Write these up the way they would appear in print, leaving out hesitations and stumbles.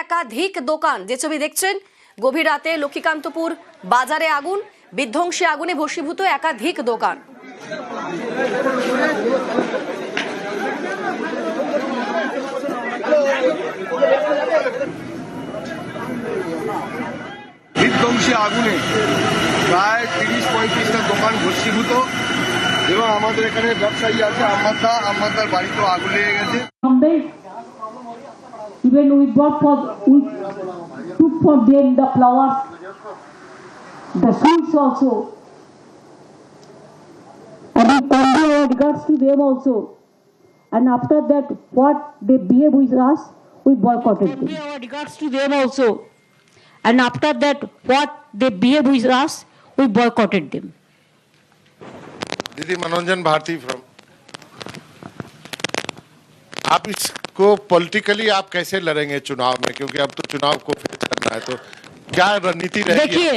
একাধিক দোকান, যে ছবি দেখছেন গভীর রাতে লক্ষ্মীকান্তপুর বাজারে আগুন, বিধ্বংসী আগুনে ভস্মীভূত একাধিক দোকান। বিধ্বংসী আগুনে প্রায় ৩০-৩৫টা দোকান ভস্মীভূত এবং আমাদের এখানে ব্যবসায়ী আছে আমাদের বাড়িতে আগুন লেগে গেছে। Even we took for them the flowers, the sweets also, and we convey our regards to them also. And after that, what they behave with us, we boycotted them. Convey our regards to them also. And after that, what they behave with us, we boycotted them. दीदी मनोरंजन Bharti from, आप इसको politically आप कैसे लड़ेंगे चुनाव में, क्योंकि अब तो चुनाव को फेस करना है, तो क्या रणनीति रहेगी? देखिए,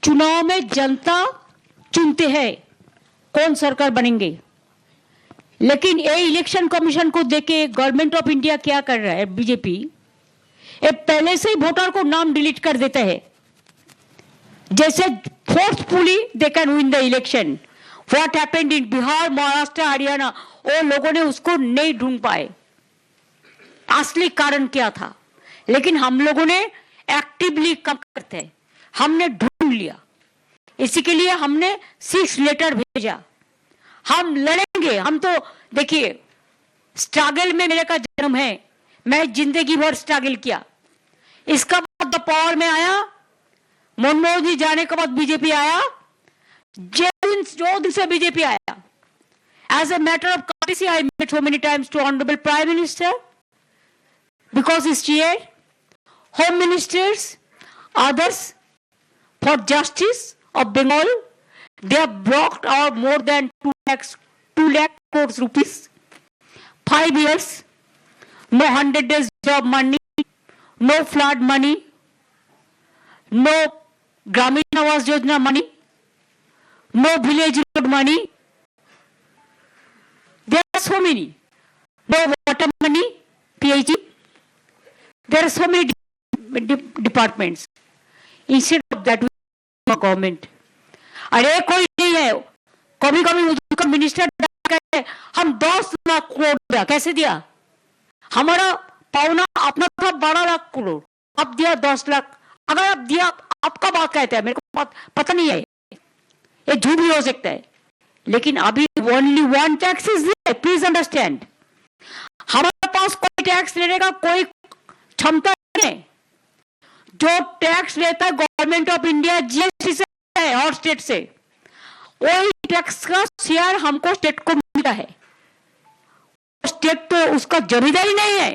चुनाव में जनता चुनते हैं कौन सरकार बनेंगे, लेकिन ये इलेक्शन कमीशन को देके गवर्नमेंट ऑफ इंडिया क्या कर रहा है, बीजेपी ये पहले से ही वोटर को नाम डिलीट कर देता है, जैसे forcefully they can win the election. What happened in Bihar, Maharashtra, Haryana, वो लोगों ने उसको नहीं ढूंढ पाए असली कारण क्या था, लेकिन हम लोगों ने एक्टिवली कम करते हैं, हमने ढूंढ लिया, इसी के लिए हमने 6 लेटर भेजा। हम लड़ेंगे, हम तो देखिए स्ट्रगल में मेरे का जन्म है, मैं जिंदगी भर स्ट्रगल किया, इसका बाद पावर में आया, मनमोहन जी जाने के बाद बीजेपी आया, जो दिन से बीजेपी आया, as a matter of courtesy I met so many times to Honorable Prime Minister because he's here, Home Ministers, others for justice of Bengal. They have blocked out more than 2 lakh crores rupees, 5 years, no 100 days job money, no flood money, no Gramin Awas Yojana money, no village road money. There are so many, no water money, PHE. There are so many departments. Instead of that, we have a government. अरे कोई नहीं है, कभी कभी उसका minister कहते हैं हम 10 लाख करोड़ दिया, कैसे दिया? हमारा पावना अपना था 12 लाख करोड़, अब दिया 10 लाख। अगर आप दिया, आपका बात कहते हैं, मेरे को पता नहीं है, ये झूठ भी हो सकता है, लेकिन अभी only 1 tax is there, please understand. हमारे पास कोई टैक्स लेने का कोई क्षमता नहीं है। जो टैक्स लेता है गवर्नमेंट ऑफ इंडिया जीएसटी से है और स्टेट से, वही टैक्स का शेयर हमको स्टेट को मिलता है, स्टेट तो उसका जमींदारी नहीं है,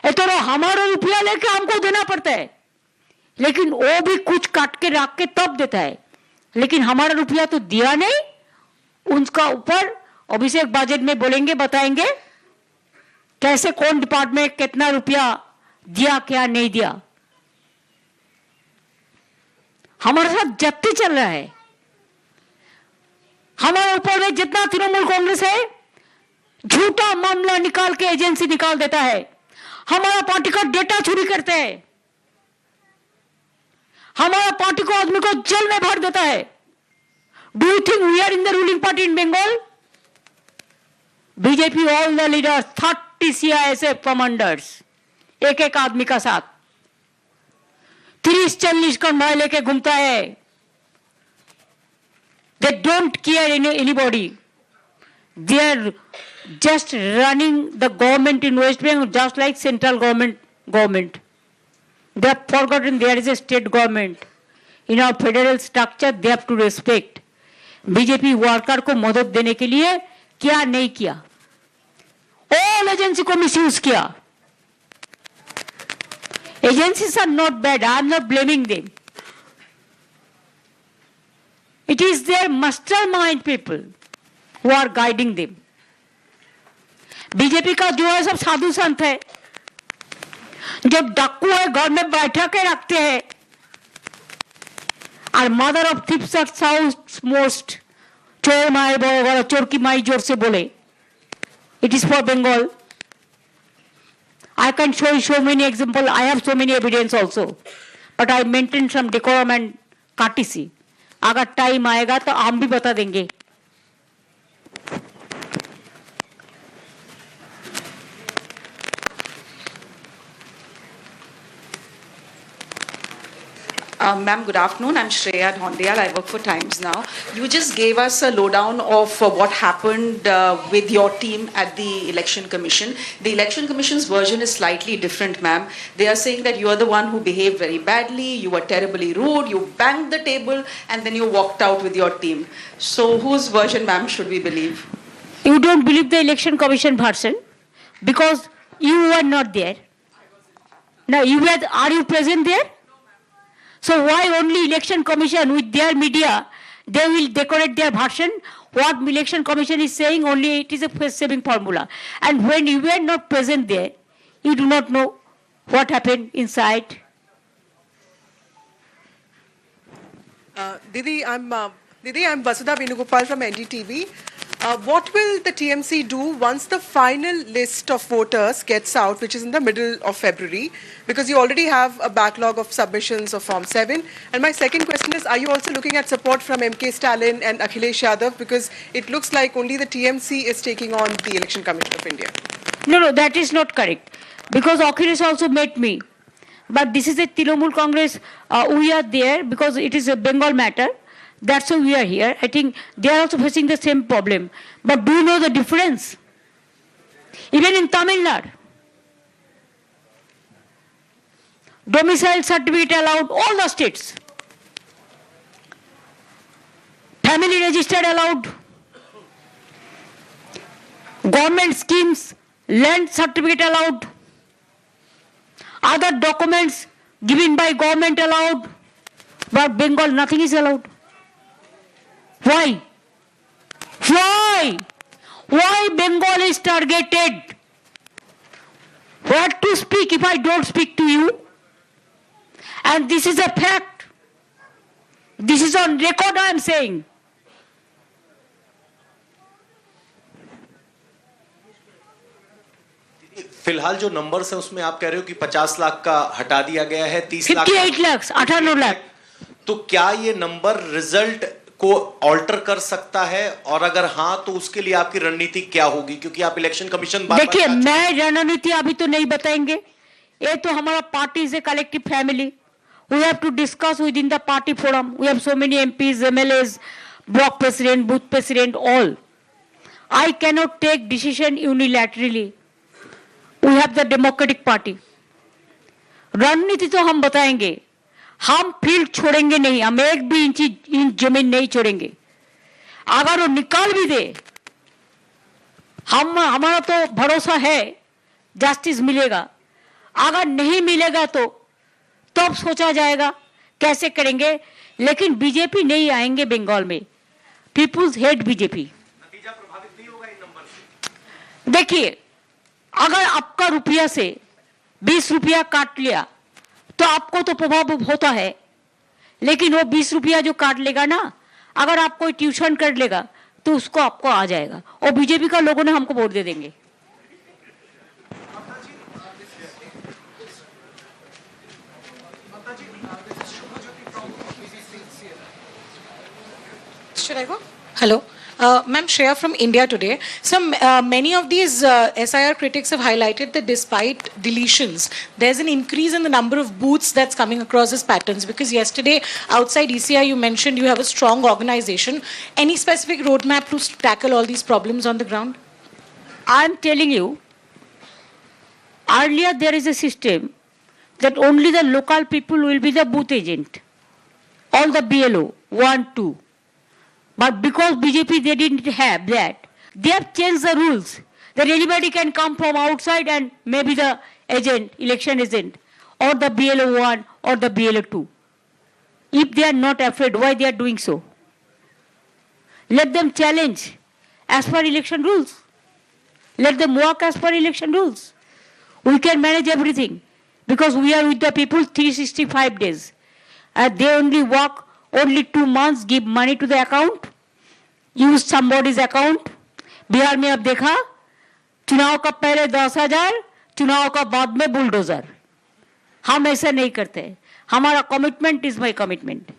ये तो हमारा रुपया लेके हमको देना पड़ता है, लेकिन वो भी कुछ काट के रख के तब देता है, लेकिन हमारा रुपया तो दिया नहीं। उनका ऊपर अभिषेक बजट में बोलेंगे, बताएंगे कैसे कौन डिपार्टमेंट कितना रुपया दिया, क्या नहीं दिया। हमारे साथ जब्ती चल रहा है, हमारे ऊपर में जितना तृणमूल कांग्रेस है झूठा मामला निकाल के एजेंसी निकाल देता है, हमारा पार्टी का डेटा चोरी करते हैं, हमारा पार्टी को आदमी को जेल में भर देता है। Do you think we are in the ruling party in Bengal? BJP all the leaders, 30 CISF commanders, एक एक आदमी का साथ 30-40 कंधा लेके घूमता है। They don't care anybody, they are just running the government in West Bengal just like central government. They have forgotten there is a state government. In our federal structure they have to respect. BJP worker को मदद देने के लिए क्या नहीं किया, all agency को misuse किया। Agencies are not bad, I am not blaming them. It is their mastermind people who are guiding them. BJP का जो है सब साधु संत है, जो डाकू है घर में बैठा के रखते हैं, और mother of thieves south most, चोर माए बड़ो, चोर की माई जोर से बोले, it is for Bengal. I can show you so many examples. I have so many evidence also. But I maintain some decorum and courtesy. अगर टाइम आएगा तो हम भी बता देंगे. Ma'am, good afternoon. I'm Shreya Dhondiyal. I work for Times Now. You just gave us a lowdown of what happened with your team at the Election Commission. The Election Commission's version is slightly different, ma'am. They are saying that you are the one who behaved very badly, you were terribly rude, you banged the table, and then you walked out with your team. So whose version, ma'am, should we believe? You don't believe the election commission version because you were not there. Now, are you present there? So why only election commission with their media, they will decorate their version? What election commission is saying, only it is a face-saving formula. And when you were not present there, you do not know what happened inside. Didi, I'm Vasudha Venugopal from NDTV. What will the TMC do once the final list of voters gets out, which is in the middle of February? Because you already have a backlog of submissions of Form 7. And my second question is, are you also looking at support from MK Stalin and Akhilesh Yadav? Because it looks like only the TMC is taking on the Election Commission of India. No, that is not correct. Because Akhilesh also met me. But this is a Trinamool Congress. We are there because it is a Bengal matter. That's why we are here. I think they are also facing the same problem. But do you know the difference? Even in Tamil Nadu, domicile certificate allowed all the states. Family registered allowed. Government schemes, land certificate allowed. Other documents given by government allowed. But Bengal, nothing is allowed. Why? Why? Why Bengal is targeted? What to speak if I don't speak to you? And this is a fact. This is on record I am saying. फिलहाल जो numbers है उसमें आप कह रहे हो कि 50 लाख का हटा दिया गया है, 30 लाख 58 लाख 98 लाख. तो क्या ये नंबर रिजल्ट को ऑल्टर कर सकता है, और अगर हाँ तो उसके लिए आपकी रणनीति क्या होगी? क्योंकि आप इलेक्शन कमीशन देखिए, मैं रणनीति अभी तो नहीं बताएंगे. ये तो हमारा party is a collective family. We have to discuss within the party forum. We have so many MPs, MLAs, block president, booth president, all. I cannot take decision unilaterally. We have the democratic party. रणनीति तो हम बताएंगे. हम field छोड़ेंगे नहीं. हम एक भी इंच जमीन नहीं छोड़ेंगे. अगर वो निकाल भी दे, हमारा तो भरोसा है जस्टिस मिलेगा. अगर नहीं मिलेगा तो तब सोचा जाएगा कैसे करेंगे. लेकिन बीजेपी नहीं आएंगे बंगाल में. Peoples hate BJP. नतीजा प्रभावित नहीं होगा इन नंबर से? देखिए, अगर आपका रुपया से 20 रुपया काट लिया तो आपको तो प्रभाव होता है. लेकिन वो 20 रुपया जो काट लेगा ना, अगर आप कोई ट्यूशन कर लेगा तो उसको आपको आ जाएगा. और बीजेपी का लोगों ने हमको वोट दे देंगे. Should I go? Hello. Ma'am, Shreya from India Today. So many of these SIR critics have highlighted that despite deletions, there's an increase in the number of booths that's coming across as patterns. Because yesterday, outside ECI, you mentioned you have a strong organization. Any specific roadmap to tackle all these problems on the ground? I'm telling you, earlier there is a system that only the local people will be the booth agent. All the BLO, 1, 2. But because BJP, they didn't have that, they have changed the rules that anybody can come from outside and maybe the agent, election agent, or the BLO 1 or the BLO 2. If they are not afraid, why they are doing so? Let them challenge as per election rules. Let them work as per election rules. We can manage everything because we are with the people 365 days. And they only work only 2 months, give money to the account, use somebody's account. Bihar में अब देखा, चुनाव का पहले 10,000, चुनाव का बाद में बुलडोजर। हम ऐसा नहीं करते। हमारा कमिटमेंट इज माई कमिटमेंट।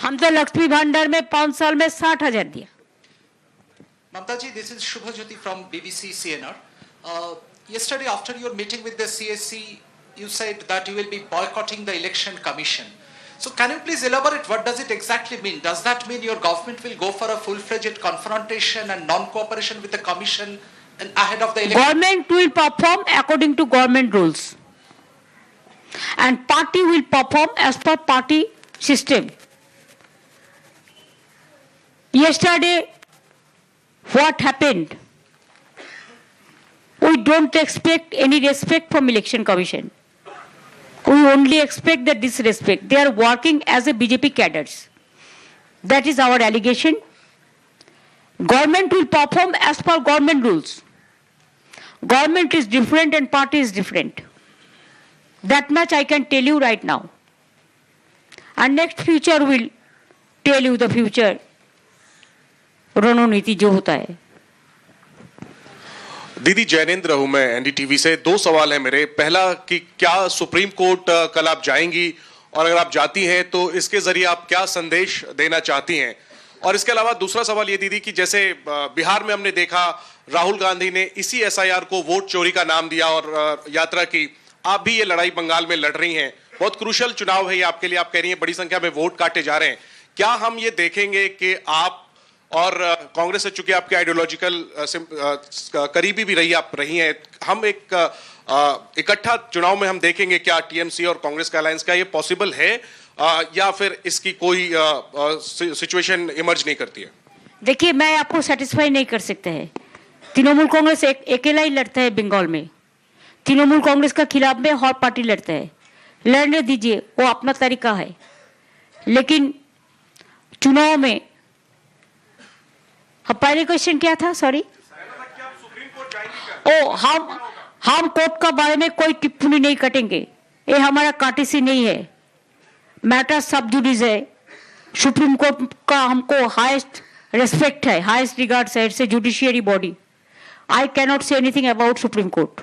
हम तो लक्ष्मी भंडार में 5 साल में 60,000 दिया। Mamta ji, this is Shubhajyoti from BBC CNR. Yesterday, after your meeting with the CSC, you said that you will be boycotting the election commission. So, can you please elaborate what does it exactly mean? Does that mean your government will go for a full-fledged confrontation and non-cooperation with the commission and ahead of the election? Government will perform according to government rules, and party will perform as per party system. Yesterday, what happened? We don't expect any respect from Election Commission. We only expect the disrespect. They are working as a BJP cadres. That is our allegation. Government will perform as per government rules. Government is different and party is different. That much I can tell you right now. And next future will tell you the future रणनीति जो होता है। दीदी जैनेंद्र हूं मैं NDTV से। 2 सवाल है मेरे। पहला कि क्या सुप्रीम कोर्ट कल आप जाएंगी, और अगर आप जाती हैं तो इसके जरिए आप क्या संदेश देना चाहती हैं? और इसके अलावा दूसरा सवाल ये दीदी कि जैसे बिहार में हमने देखा राहुल गांधी ने इसी एसआईआर को वोट चोरी का नाम दिया और यात्रा की। आप भी ये लड़ाई बंगाल में लड़ रही हैं, बहुत क्रूशल चुनाव है ये आपके लिए। आप कह रही हैं बड़ी संख्या में वोट काटे जा रहे हैं। क्या हम ये देखेंगे कि आप और कांग्रेस से चूंकि आपके आइडियोलॉजिकल करीबी भी रही आप रही हैं, हम एक इकट्ठा चुनाव में हम देखेंगे क्या टीएमसी और कांग्रेस का अलायंस? का ये पॉसिबल है या फिर इसकी कोई सिचुएशन इमर्ज नहीं करती है? देखिए, मैं आपको सेटिस्फाई नहीं कर सकते हैं। तृणमूल कांग्रेस अकेला ही लड़ता है बंगाल में। तृणमूल कांग्रेस का खिलाफ में हर पार्टी लड़ता है। लड़ने दीजिए, वो अपना तरीका है। लेकिन चुनाव में पहले क्वेश्चन क्या था? सॉरी। हम कोर्ट का बारे में कोई टिप्पणी नहीं कटेंगे। ये हमारा काटिसी नहीं है। मैटर सब जुडिस है। सुप्रीम कोर्ट का हमको हाईएस्ट रेस्पेक्ट है, हाईएस्ट रिगार्ड है। It's a judiciary body. I can not say anything about supreme court.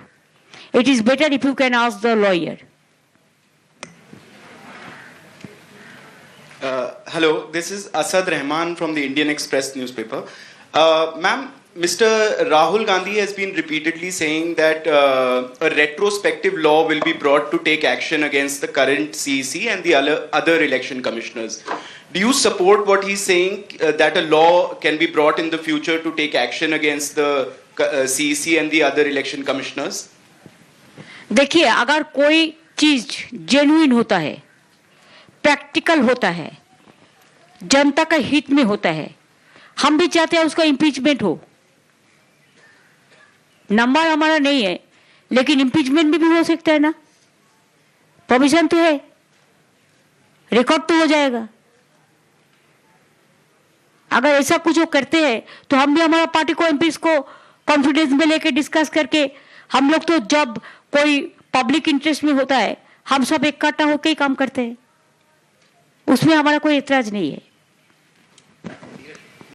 It is better if you can ask the lawyer. Hello, this is Asad Rahman from the Indian Express newspaper. Ma'am, Mr. Rahul Gandhi has been repeatedly saying that a retrospective law will be brought to take action against the current CEC and the other election commissioners. Do you support what he's saying, that a law can be brought in the future to take action against the CEC and the other election commissioners? देखिए, अगर कोई चीज genuine होता है, practical होता है, जनता का हित में होता है, हम भी चाहते हैं उसका इम्पीचमेंट हो। नंबर हमारा नहीं है, लेकिन इम्पीचमेंट भी हो सकता है ना। परमिशन तो है, रिकॉर्ड तो हो जाएगा। अगर ऐसा कुछ वो करते हैं तो हम भी हमारा पार्टी को एमपीस को कॉन्फिडेंस में लेके डिस्कस करके, हम लोग तो जब कोई पब्लिक इंटरेस्ट में होता है हम सब इकट्ठा होकर ही काम करते हैं। उसमें हमारा कोई एतराज नहीं है।